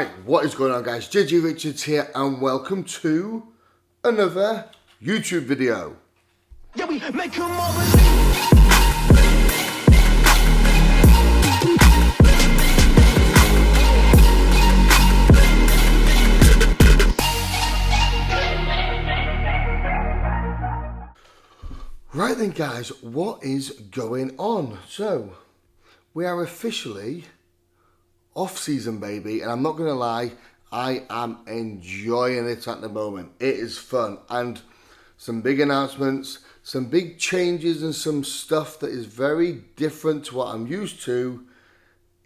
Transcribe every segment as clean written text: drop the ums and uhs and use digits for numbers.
Right, what is going on, guys? jj Richards here, and welcome to another YouTube video. Yeah, we make them all Right then, guys, what is going on? So, we are officially off-season, baby, and I'm not going to lie, I am enjoying it at the moment. It is fun, and some big announcements, some big changes, and some stuff that is very different to what I'm used to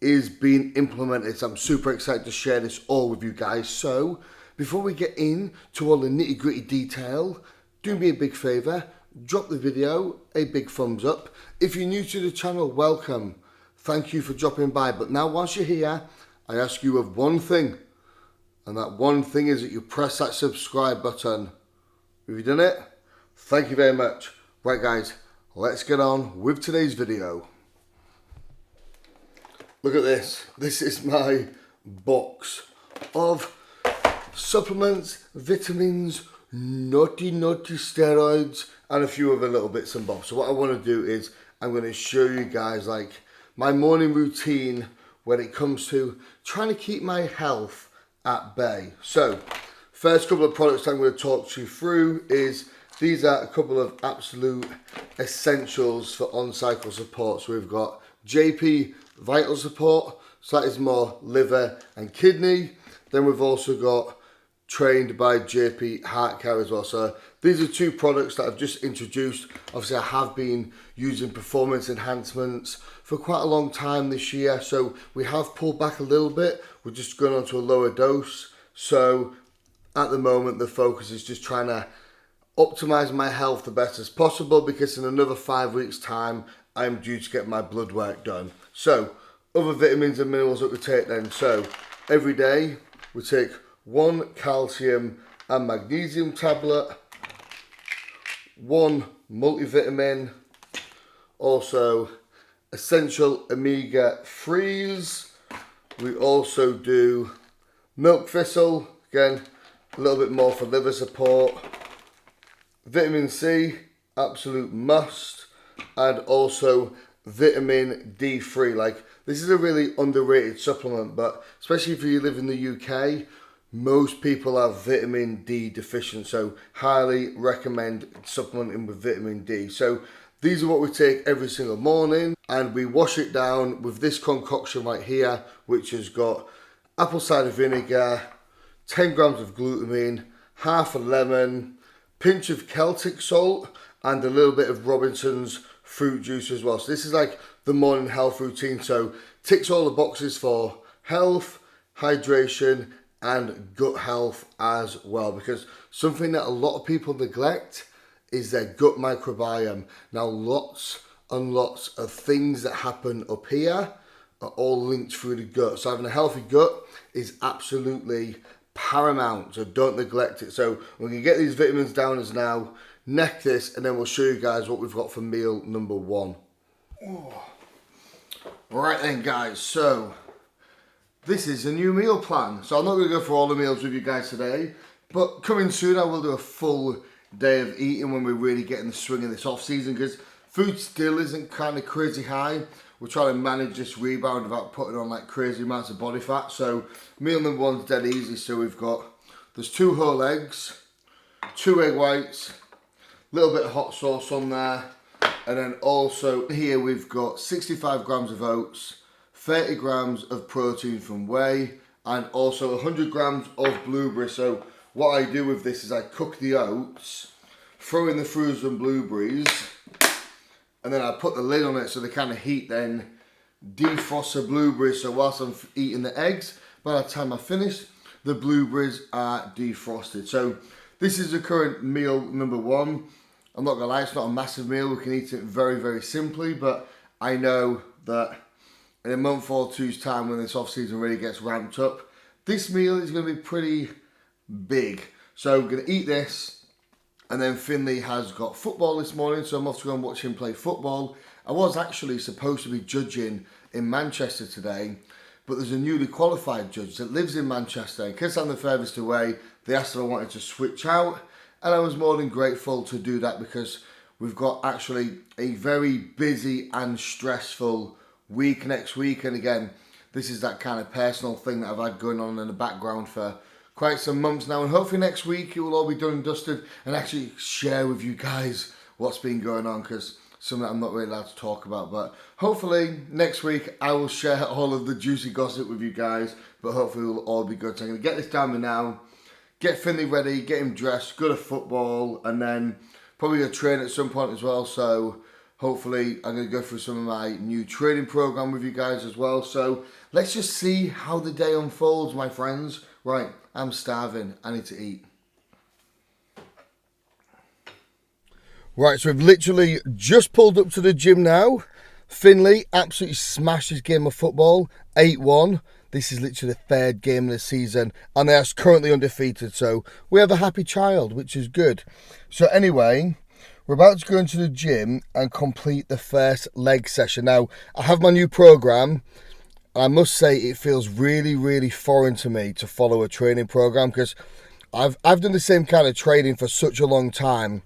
is being implemented. So I'm super excited to share this all with you guys. So, before we get into all the nitty-gritty detail, do me a big favour, drop the video a big thumbs up. If you're new to the channel, welcome. Thank you for dropping by. But now, once you're here, I ask you of one thing, and that one thing is that you press that subscribe button. Have you done it? Thank you very much. Right, guys, let's get on with today's video. Look at this. This is my box of supplements, vitamins, naughty steroids, and a few other little bits and bobs. So what I want to do is I'm going to show you guys like my morning routine when it comes to trying to keep my health at bay. So first couple of products I'm going to talk to you through is these are a couple of absolute essentials for on-cycle support. So we've got JP Vital Support, so that is more liver and kidney. Then we've also got Trained by JP Heart Care as well. So these are two products that I've just introduced. Obviously I have been using performance enhancements for quite a long time this year, so we have pulled back a little bit. We're just going on to a lower dose. So at the moment the focus is just trying to optimize my health the best as possible, because in another 5 weeks time I'm due to get my blood work done. So other vitamins and minerals that we take then. So every day we take 1 calcium and magnesium tablet, 1 multivitamin, also essential omega 3s. We also do milk thistle, again a little bit more for liver support, vitamin C, absolute must, and also vitamin D3. Like, this is a really underrated supplement, but especially if you live in the UK, most people are vitamin D deficient, so highly recommend supplementing with vitamin D. So these are what we take every single morning, and we wash it down with this concoction right here, which has got apple cider vinegar, 10 grams of glutamine, half a lemon, pinch of Celtic salt, and a little bit of Robinson's fruit juice as well. So this is like the morning health routine, so ticks all the boxes for health, hydration, and gut health as well, because something that a lot of people neglect is their gut microbiome. Now, lots and lots of things that happen up here are all linked through the gut. So having a healthy gut is absolutely paramount, so don't neglect it. So we're going to get these vitamins down as now, neck this, and then we'll show you guys what we've got for meal number 1. Right then, guys, so this is a new meal plan. So I'm not going to go through all the meals with you guys today, but coming soon I will do a full day of eating when we're really getting the swing of this off season, because food still isn't kind of crazy high. We're trying to manage this rebound without putting on like crazy amounts of body fat. So meal number 1's dead easy. So we've got, there's 2 whole eggs, 2 egg whites, a little bit of hot sauce on there, and then also here we've got 65 grams of oats, 30 grams of protein from whey, and also 100 grams of blueberries. So what I do with this is I cook the oats, throw in the frozen blueberries, and then I put the lid on it so the kind of heat then defrosts the blueberries. So whilst I'm eating the eggs, by the time I finish, the blueberries are defrosted. So this is the current meal number 1. I'm not gonna lie, it's not a massive meal. We can eat it very simply, but I know that in a month or two's time, when this off season really gets ramped up, this meal is going to be pretty big. So I'm going to eat this, and then Finley has got football this morning, so I'm off to go and watch him play football. I was actually supposed to be judging in Manchester today, but there's a newly qualified judge that lives in Manchester. In case I'm the furthest away, they asked if I wanted to switch out, and I was more than grateful to do that because we've got actually a very busy and stressful week next week. And again, this is that kind of personal thing that I've had going on in the background for quite some months now, and hopefully next week it will all be done and dusted and actually share with you guys what's been going on, because something that I'm not really allowed to talk about. But hopefully next week I will share all of the juicy gossip with you guys, but hopefully it will all be good. So I'm going to get this down now, get Finley ready, get him dressed, go to football, and then probably go train at some point as well. So hopefully I'm going to go through some of my new training program with you guys as well. So let's just see how the day unfolds, my friends. Right, I'm starving. I need to eat. Right, so we've literally just pulled up to the gym now. Finley absolutely smashed his game of football, 8-1. This is literally the third game of the season, and they are currently undefeated. So we have a happy child, which is good. So anyway, we're about to go into the gym and complete the first leg session. Now, I have my new program. I must say it feels really, really foreign to me to follow a training program because I've done the same kind of training for such a long time.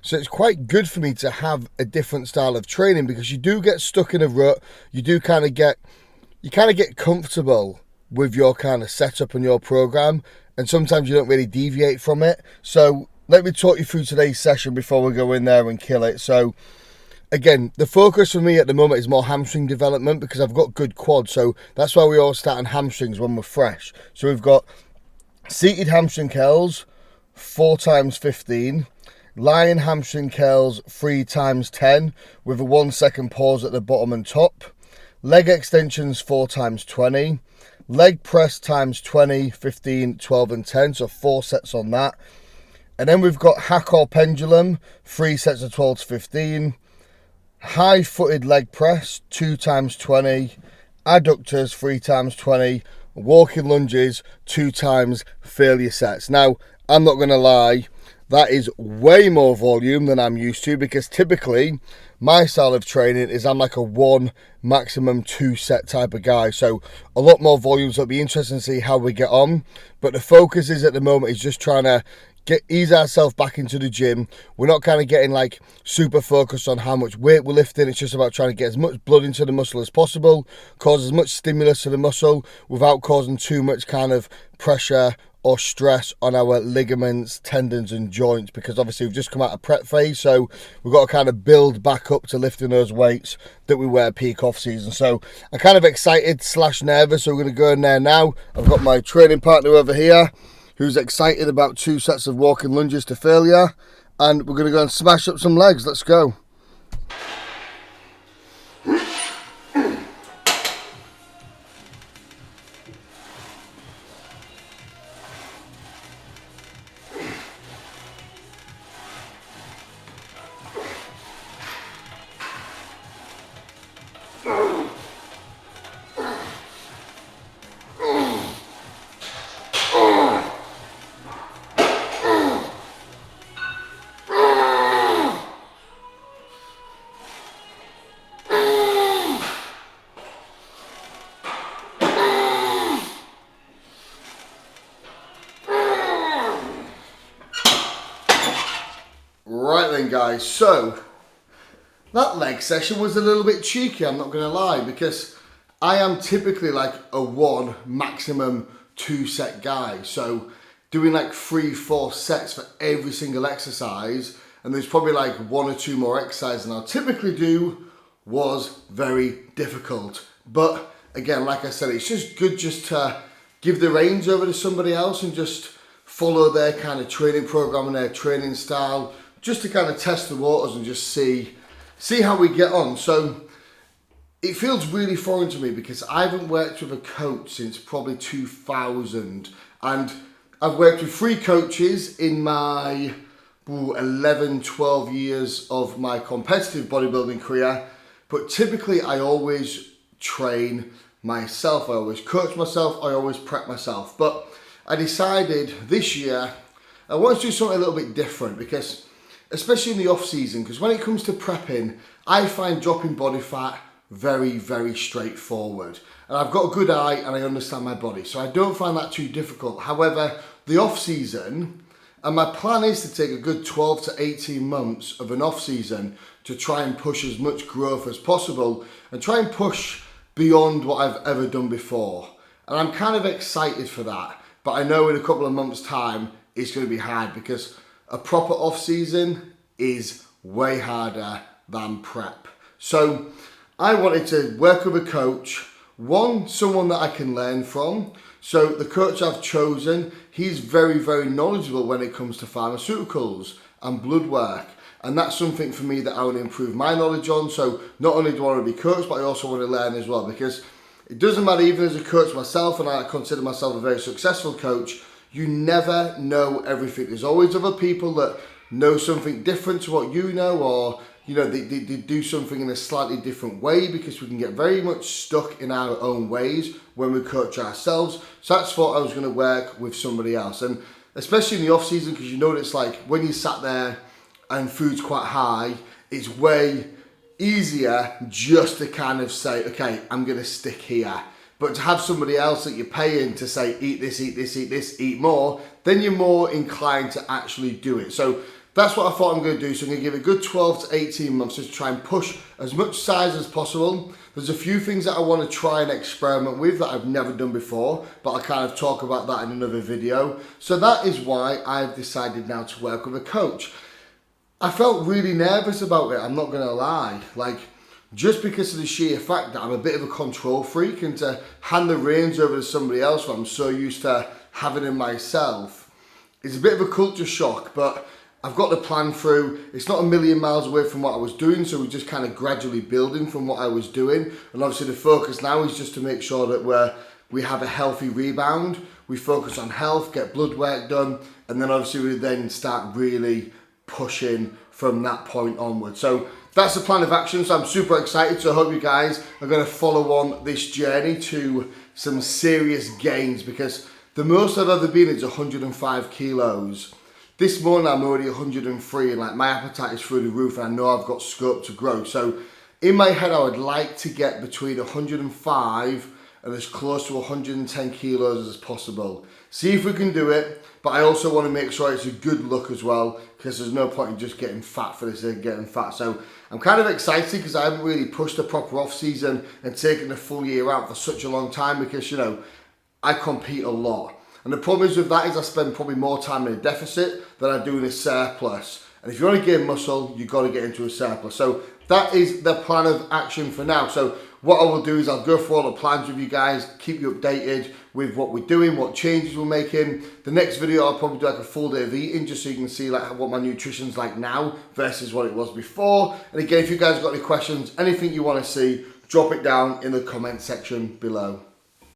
So it's quite good for me to have a different style of training because you do get stuck in a rut. You kind of get comfortable with your kind of setup and your program, and sometimes you don't really deviate from it. So let me talk you through today's session before we go in there and kill it. So again, the focus for me at the moment is more hamstring development because I've got good quads. So that's why we always start on hamstrings when we're fresh. So we've got seated hamstring curls, 4 times 15. Lying hamstring curls, 3 times 10 with a 1 second pause at the bottom and top. Leg extensions, 4 times 20. Leg press times 20, 15, 12 and 10. So 4 sets on that. And then we've got hack or pendulum, 3 sets of 12 to 15. High-footed leg press, 2 times 20. Adductors, 3 times 20. Walking lunges, 2 times failure sets. Now, I'm not going to lie, that is way more volume than I'm used to because typically my style of training is I'm like a 1, maximum 2 set type of guy. So a lot more volume, so it'll be interesting to see how we get on. But the focus is at the moment is just trying to ease ourselves back into the gym. We're not kind of getting like super focused on how much weight we're lifting. It's just about trying to get as much blood into the muscle as possible, cause as much stimulus to the muscle without causing too much kind of pressure or stress on our ligaments, tendons and joints, because obviously we've just come out of prep phase, so we've got to kind of build back up to lifting those weights that we wear peak off season. So I'm kind of excited / nervous, so we're going to go in there now. I've got my training partner over here who's excited about 2 sets of walking lunges to failure, and we're going to go and smash up some legs. Let's go. Right then guys, so that leg session was a little bit cheeky, I'm not going to lie, because I am typically like a 1, maximum 2 set guy. So doing like 3-4 sets for every single exercise, and there's probably like 1 or 2 more exercises than I'll typically do, was very difficult. But again, like I said, it's just good just to give the reins over to somebody else and just follow their kind of training program and their training style, just to kind of test the waters and just see how we get on. So it feels really foreign to me because I haven't worked with a coach since probably 2000, and I've worked with 3 coaches in my 11, 12 years of my competitive bodybuilding career, but typically I always train myself, I always coach myself, I always prep myself. But I decided this year I want to do something a little bit different, because especially in the off season, because when it comes to prepping, I find dropping body fat very, very straightforward. And I've got a good eye and I understand my body. So I don't find that too difficult. However, the off season, and my plan is to take a good 12 to 18 months of an off season to try and push as much growth as possible and try and push beyond what I've ever done before. And I'm kind of excited for that. But I know in a couple of months' time, it's going to be hard because a proper off season is way harder than prep. So I wanted to work with a coach, someone that I can learn from. So the coach I've chosen, he's very, very knowledgeable when it comes to pharmaceuticals and blood work. And that's something for me that I want to improve my knowledge on. So not only do I want to be coached, but I also want to learn as well, because it doesn't matter, even as a coach myself, and I consider myself a very successful coach, you never know everything. There's always other people that know something different to what you know, or they do something in a slightly different way, because we can get very much stuck in our own ways when we coach ourselves. So that's what I was going to work with somebody else. And especially in the off season, because you know what it's like when you sat there and food's quite high, it's way easier just to kind of say, okay, I'm going to stick here. But to have somebody else that you're paying to say, eat this, eat this, eat this, eat more, then you're more inclined to actually do it. So that's what I thought I'm going to do. So I'm going to give it a good 12 to 18 months just to try and push as much size as possible. There's a few things that I want to try and experiment with that I've never done before, but I'll kind of talk about that in another video. So that is why I've decided now to work with a coach. I felt really nervous about it, I'm not going to lie. Just because of the sheer fact that I'm a bit of a control freak, and to hand the reins over to somebody else that I'm so used to having in myself, it's a bit of a culture shock, but I've got the plan through. It's not a million miles away from what I was doing, so we're just kind of gradually building from what I was doing. And obviously the focus now is just to make sure that we have a healthy rebound. We focus on health, get blood work done, and then obviously we then start really pushing from that point onward. So that's the plan of action. So I'm super excited. So I hope you guys are going to follow on this journey to some serious gains, because the most I've ever been is 105 kilos. This morning I'm already 103, and my appetite is through the roof, and I know I've got scope to grow. So in my head, I would like to get between 105 and as close to 110 kilos as possible. See if we can do it, but I also want to make sure it's a good look as well, because there's no point in just getting fat for the sake of getting fat. So I'm kind of excited because I haven't really pushed a proper off season and taken the full year out for such a long time, because I compete a lot. And the problem is with that is I spend probably more time in a deficit than I do in a surplus. And if you want to gain muscle, you've got to get into a surplus. So that is the plan of action for now. So what I will do is I'll go through all the plans with you guys, keep you updated with what we're doing, what changes we're making. The next video I'll probably do a full day of eating, just so you can see what my nutrition's like now versus what it was before. And again, if you guys got any questions, anything you want to see, drop it down in the comment section below.